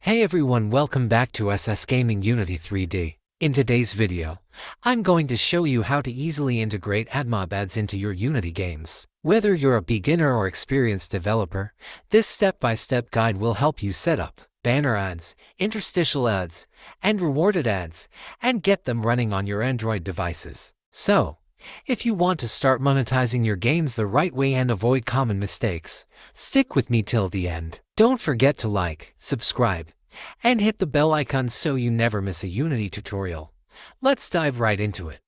Hey everyone, welcome back to SS Gaming Unity 3D. In today's video, I'm going to show you how to easily integrate AdMob ads into your Unity games. Whether you're a beginner or experienced developer, this step-by-step guide will help you set up banner ads, interstitial ads, and rewarded ads, and get them running on your Android devices. So, if you want to start monetizing your games the right way and avoid common mistakes, stick with me till the end. Don't forget to like, subscribe, and hit the bell icon so you never miss a Unity tutorial. Let's dive right into it.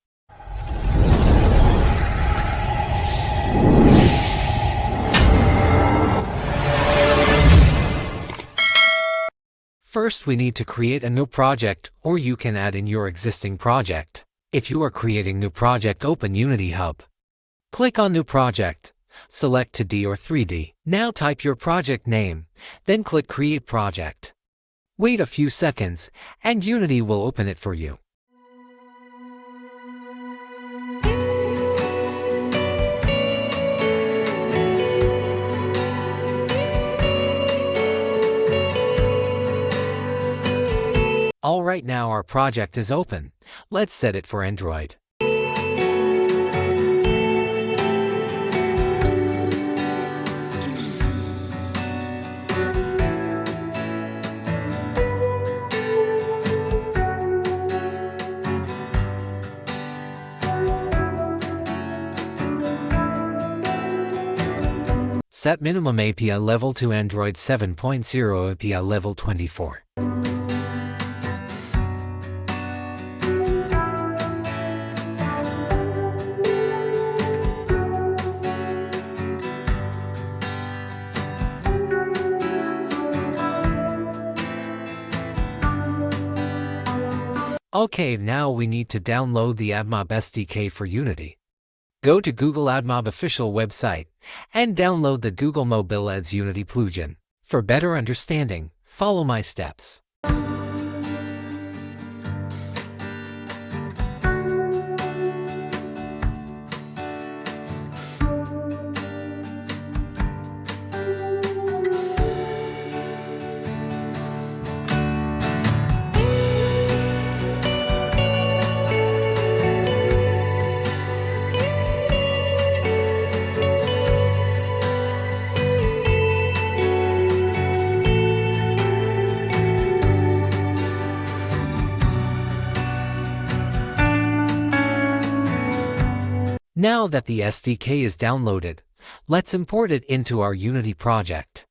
First, we need to create a new project, or you can add in your existing project. If you are creating new project, open Unity Hub. Click on New Project. Select 2D or 3D. Now type your project name, then click Create Project. Wait a few seconds, and Unity will open it for you. Alright, now our project is open. Let's set it for Android. Set minimum API level to Android 7.0 API level 24. Okay, now we need to download the AdMob SDK for Unity. Go to Google AdMob official website and download the Google Mobile Ads Unity plugin. For better understanding, follow my steps. Now that the SDK is downloaded, let's import it into our Unity project.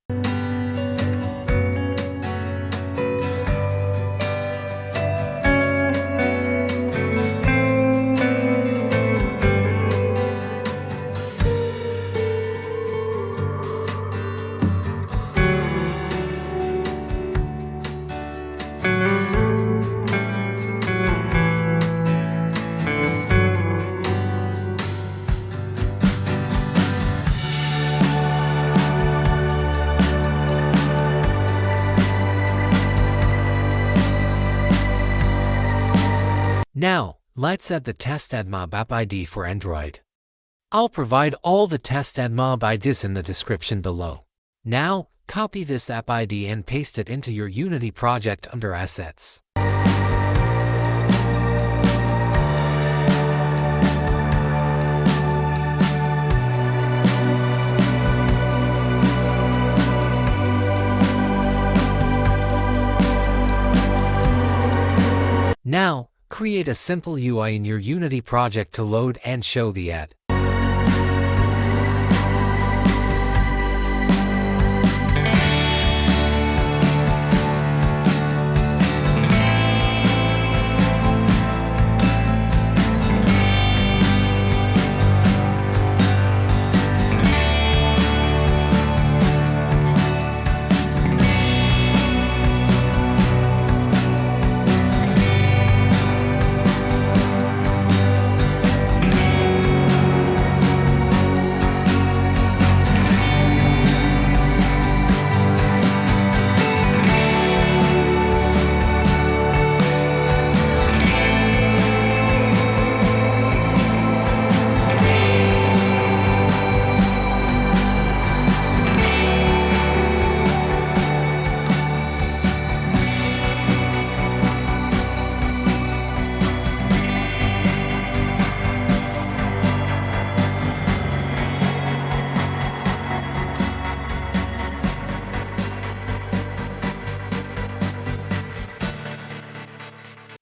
Now, let's add the test AdMob app ID for Android. I'll provide all the test AdMob IDs in the description below. Now, copy this app ID and paste it into your Unity project under Assets. Now, create a simple UI in your Unity project to load and show the ad.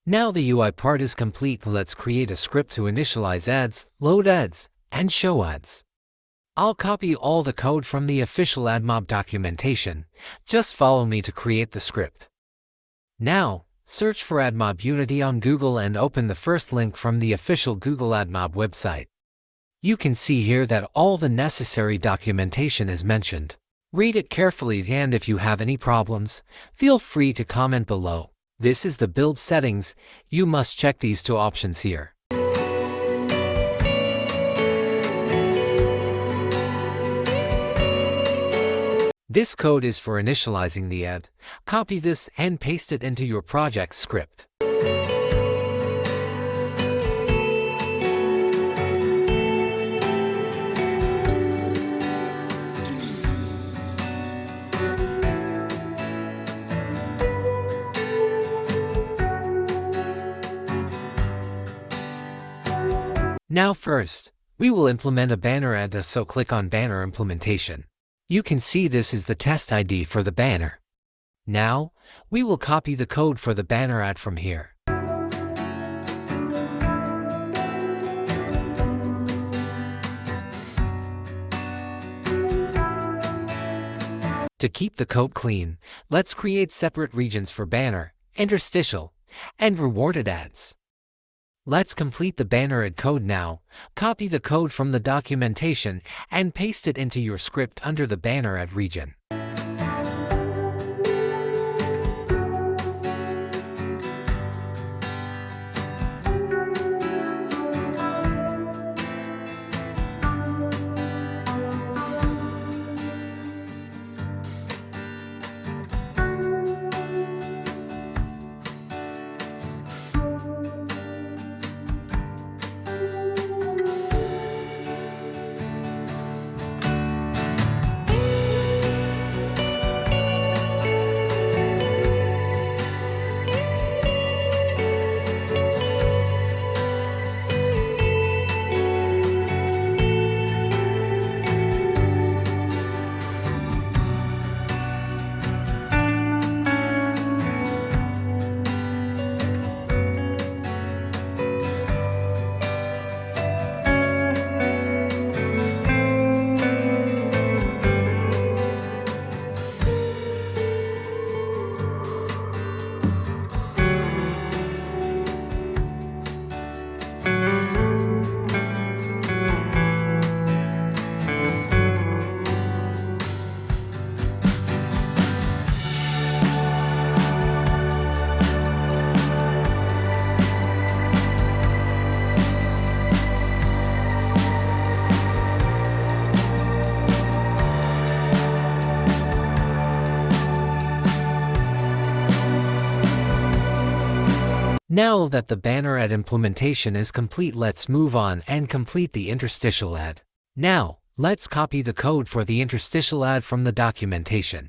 Now the UI part is complete. Let's create a script to initialize ads, load ads, and show ads. I'll copy all the code from the official AdMob documentation. Just follow me to create the script. Now, search for AdMob Unity on Google and open the first link from the official Google AdMob website. You can see here that all the necessary documentation is mentioned. Read it carefully, and if you have any problems, feel free to comment below. This is the build settings. You must check these two options here. This code is for initializing the ad. Copy this and paste it into your project script. Now first, we will implement a banner ad, so click on Banner Implementation. You can see this is the test ID for the banner. Now, we will copy the code for the banner ad from here. To keep the code clean, let's create separate regions for banner, interstitial, and rewarded ads. Let's complete the banner ad code now. Copy the code from the documentation and paste it into your script under the banner ad region. Now that the banner ad implementation is complete, let's move on and complete the interstitial ad. Now, let's copy the code for the interstitial ad from the documentation.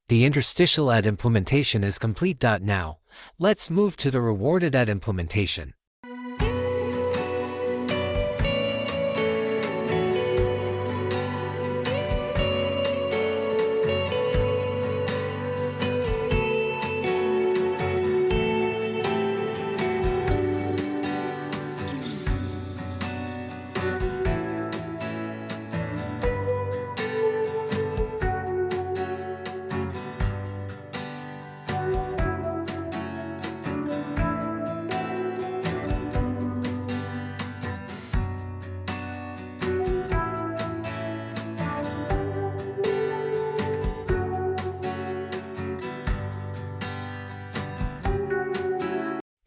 The interstitial ad implementation is complete. Now, let's move to the rewarded ad implementation.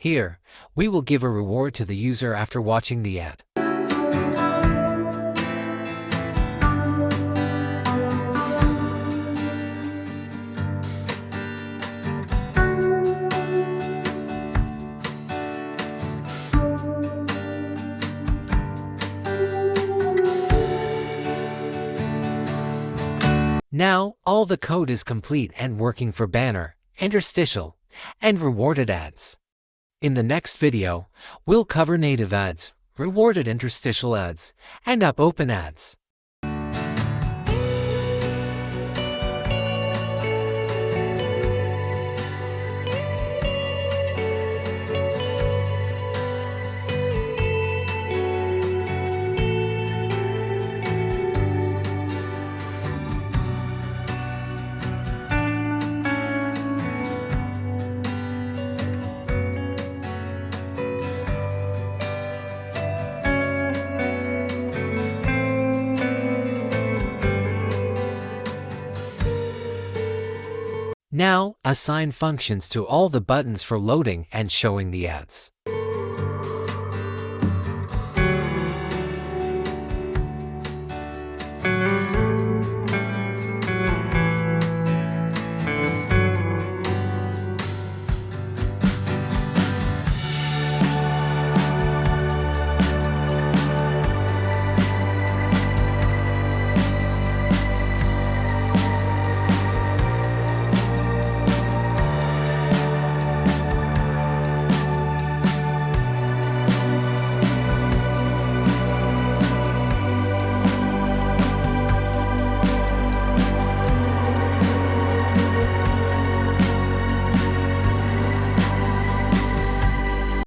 Here, we will give a reward to the user after watching the ad. Now, all the code is complete and working for banner, interstitial, and rewarded ads. In the next video, we'll cover native ads, rewarded interstitial ads, and open ads. Now, assign functions to all the buttons for loading and showing the ads.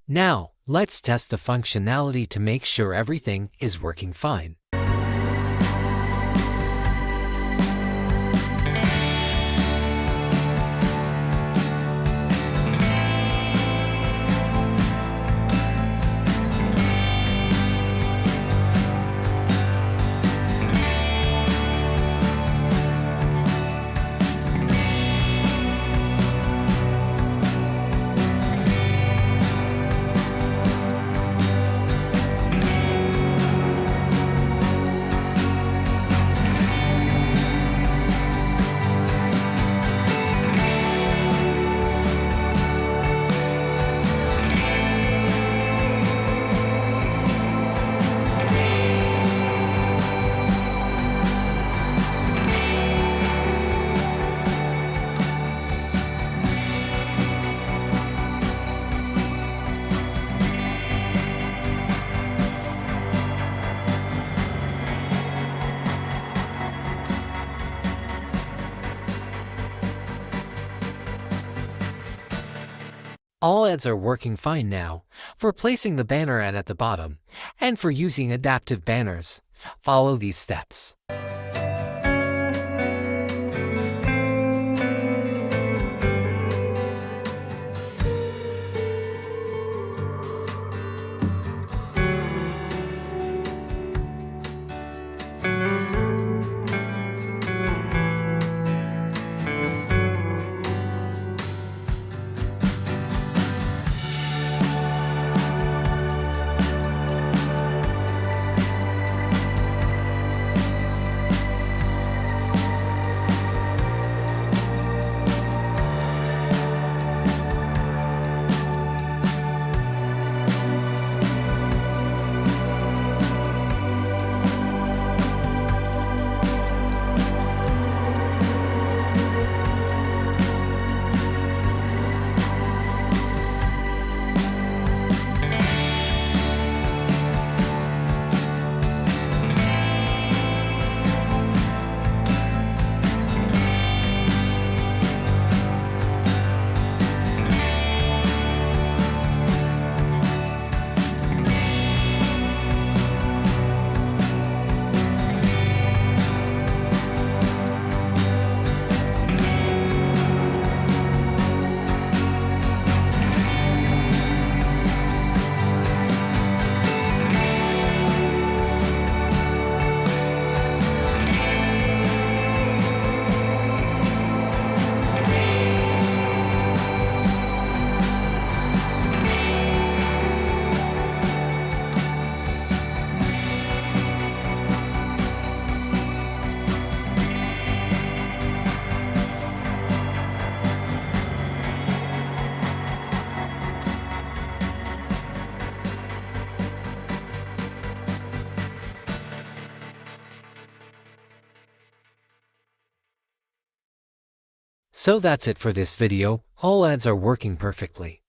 Now, let's test the functionality to make sure everything is working fine. All ads are working fine now, for placing the banner ad at the bottom, and for using adaptive banners. Follow these steps. So that's it for this video. All ads are working perfectly.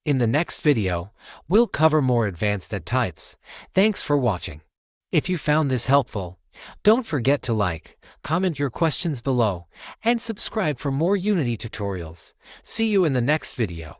In the next video, we'll cover more advanced ad types. Thanks for watching. If you found this helpful, don't forget to like, comment your questions below, and subscribe for more Unity tutorials. See you in the next video.